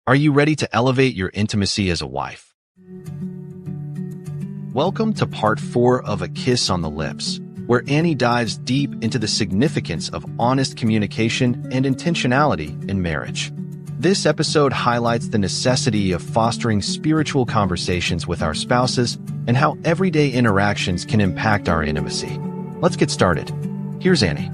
Are you ready to elevate your intimacy as a wife? Welcome to part 4 of A Kiss on the Lips, where Annie dives deep into the significance of honest communication and intentionality in marriage. This episode highlights the necessity of fostering spiritual conversations with our spouses and how everyday interactions can impact our intimacy. Let's get started. Here's Annie.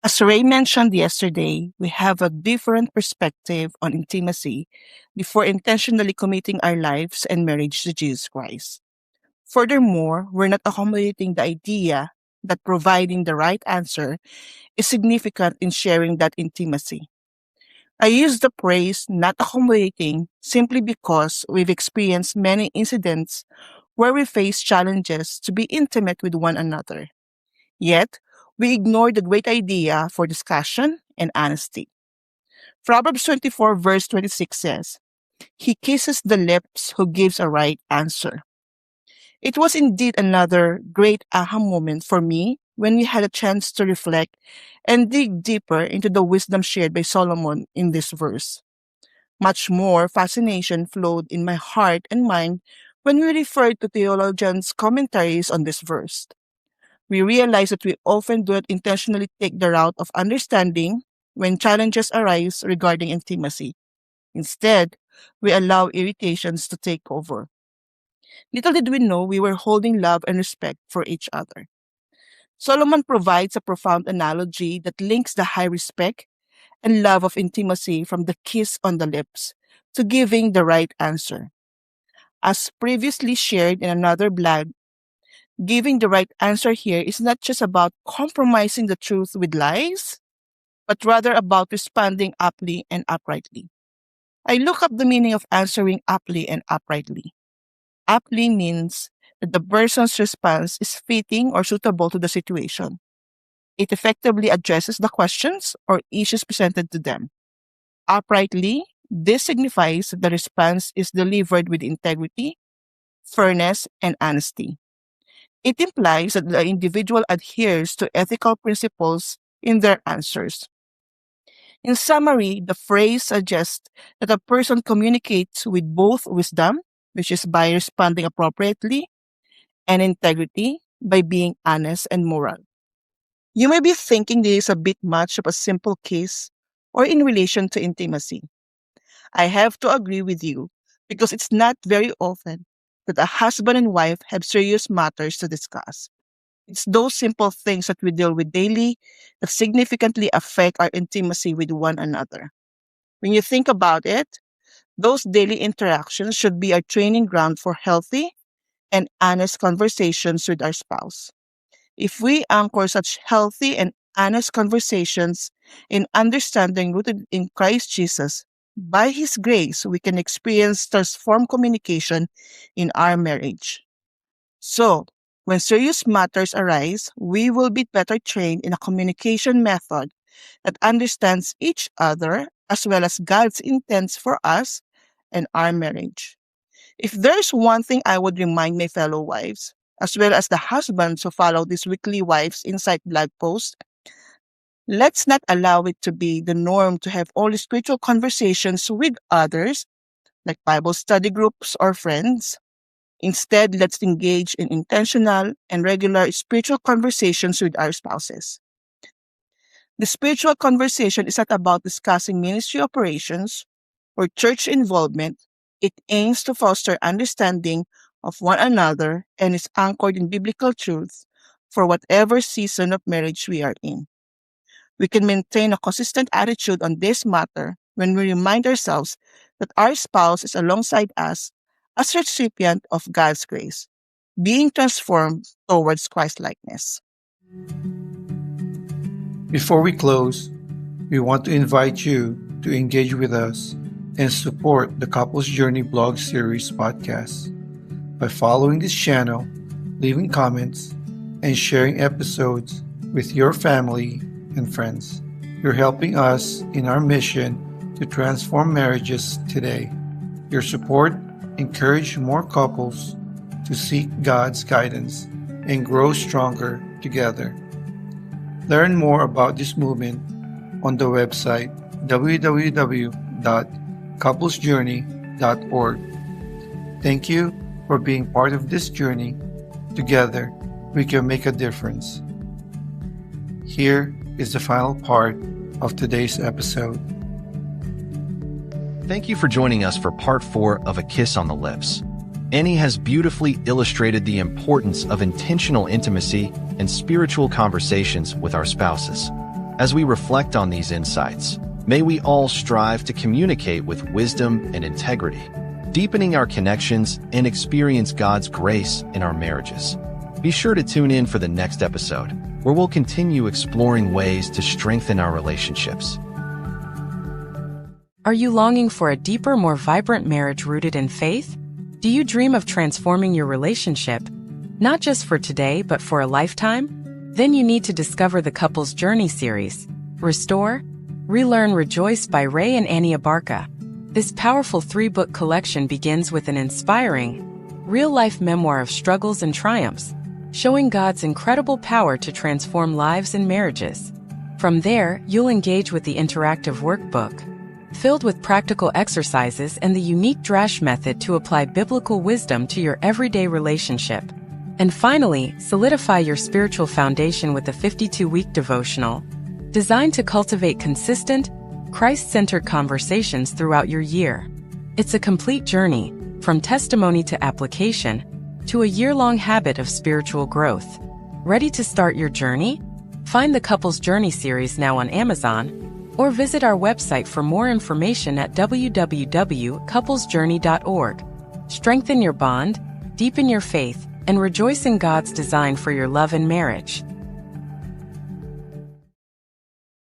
As Ray mentioned yesterday, we have a different perspective on intimacy before intentionally committing our lives and marriage to Jesus Christ. Furthermore, we're not accommodating the idea that providing the right answer is significant in sharing that intimacy. I use the phrase not accommodating simply because we've experienced many incidents where we face challenges to be intimate with one another. Yet, we ignore the great idea for discussion and honesty. Proverbs 24 verse 26 says, "He kisses the lips who gives a right answer." It was indeed another great aha moment for me when we had a chance to reflect and dig deeper into the wisdom shared by Solomon in this verse. Much more fascination flowed in my heart and mind when we referred to theologians' commentaries on this verse. We realize that we often do not intentionally take the route of understanding when challenges arise regarding intimacy. Instead, we allow irritations to take over. Little did we know we were holding love and respect for each other. Solomon provides a profound analogy that links the high respect and love of intimacy from the kiss on the lips to giving the right answer. As previously shared in another blog, giving the right answer here is not just about compromising the truth with lies, but rather about responding aptly and uprightly. I look up the meaning of answering aptly and uprightly. Aptly means that the person's response is fitting or suitable to the situation. It effectively addresses the questions or issues presented to them. Uprightly, this signifies that the response is delivered with integrity, fairness, and honesty. It implies that the individual adheres to ethical principles in their answers. In summary, the phrase suggests that a person communicates with both wisdom, which is by responding appropriately, and integrity, by being honest and moral. You may be thinking this is a bit much of a simple case or in relation to intimacy. I have to agree with you because it's not very often that a husband and wife have serious matters to discuss. It's those simple things that we deal with daily that significantly affect our intimacy with one another. When you think about it, those daily interactions should be our training ground for healthy and honest conversations with our spouse. If we anchor such healthy and honest conversations in understanding rooted in Christ Jesus, by His grace, we can experience transformed communication in our marriage. So, when serious matters arise, we will be better trained in a communication method that understands each other as well as God's intents for us and our marriage. If there's one thing I would remind my fellow wives, as well as the husbands who follow this weekly Wives Insight blog post, let's not allow it to be the norm to have only spiritual conversations with others, like Bible study groups or friends. Instead, let's engage in intentional and regular spiritual conversations with our spouses. The spiritual conversation is not about discussing ministry operations or church involvement. It aims to foster understanding of one another and is anchored in biblical truth for whatever season of marriage we are in. We can maintain a consistent attitude on this matter when we remind ourselves that our spouse is alongside us as recipient of God's grace, being transformed towards Christ-likeness. Before we close, we want to invite you to engage with us and support the Couples Journey blog series podcast by following this channel, leaving comments, and sharing episodes with your family and friends. You're helping us in our mission to transform marriages today. Your support encourages more couples to seek God's guidance and grow stronger together. Learn more about this movement on the website www www.couplesjourney.org. Thank you for being part of this journey. Together, we can make a difference. Here is the final part of today's episode. Thank you for joining us for part 4 of A Kiss on the Lips. Annie has beautifully illustrated the importance of intentional intimacy and spiritual conversations with our spouses. As we reflect on these insights, may we all strive to communicate with wisdom and integrity, deepening our connections and experience God's grace in our marriages. Be sure to tune in for the next episode, where we'll continue exploring ways to strengthen our relationships. Are you longing for a deeper, more vibrant marriage rooted in faith? Do you dream of transforming your relationship, not just for today, but for a lifetime? Then you need to discover the Couples Journey series, Restore, Relearn, Rejoice by Ray and Annie Abarca. This powerful 3-book collection begins with an inspiring, real-life memoir of struggles and triumphs, showing God's incredible power to transform lives and marriages. From there, you'll engage with the interactive workbook, filled with practical exercises and the unique Drash method to apply biblical wisdom to your everyday relationship. And finally, solidify your spiritual foundation with the 52-week devotional, designed to cultivate consistent, Christ-centered conversations throughout your year. It's a complete journey, from testimony to application, to a year-long habit of spiritual growth. Ready to start your journey? Find the Couples Journey series now on Amazon, or visit our website for more information at www.couplesjourney.org. Strengthen your bond, deepen your faith, and rejoice in God's design for your love and marriage.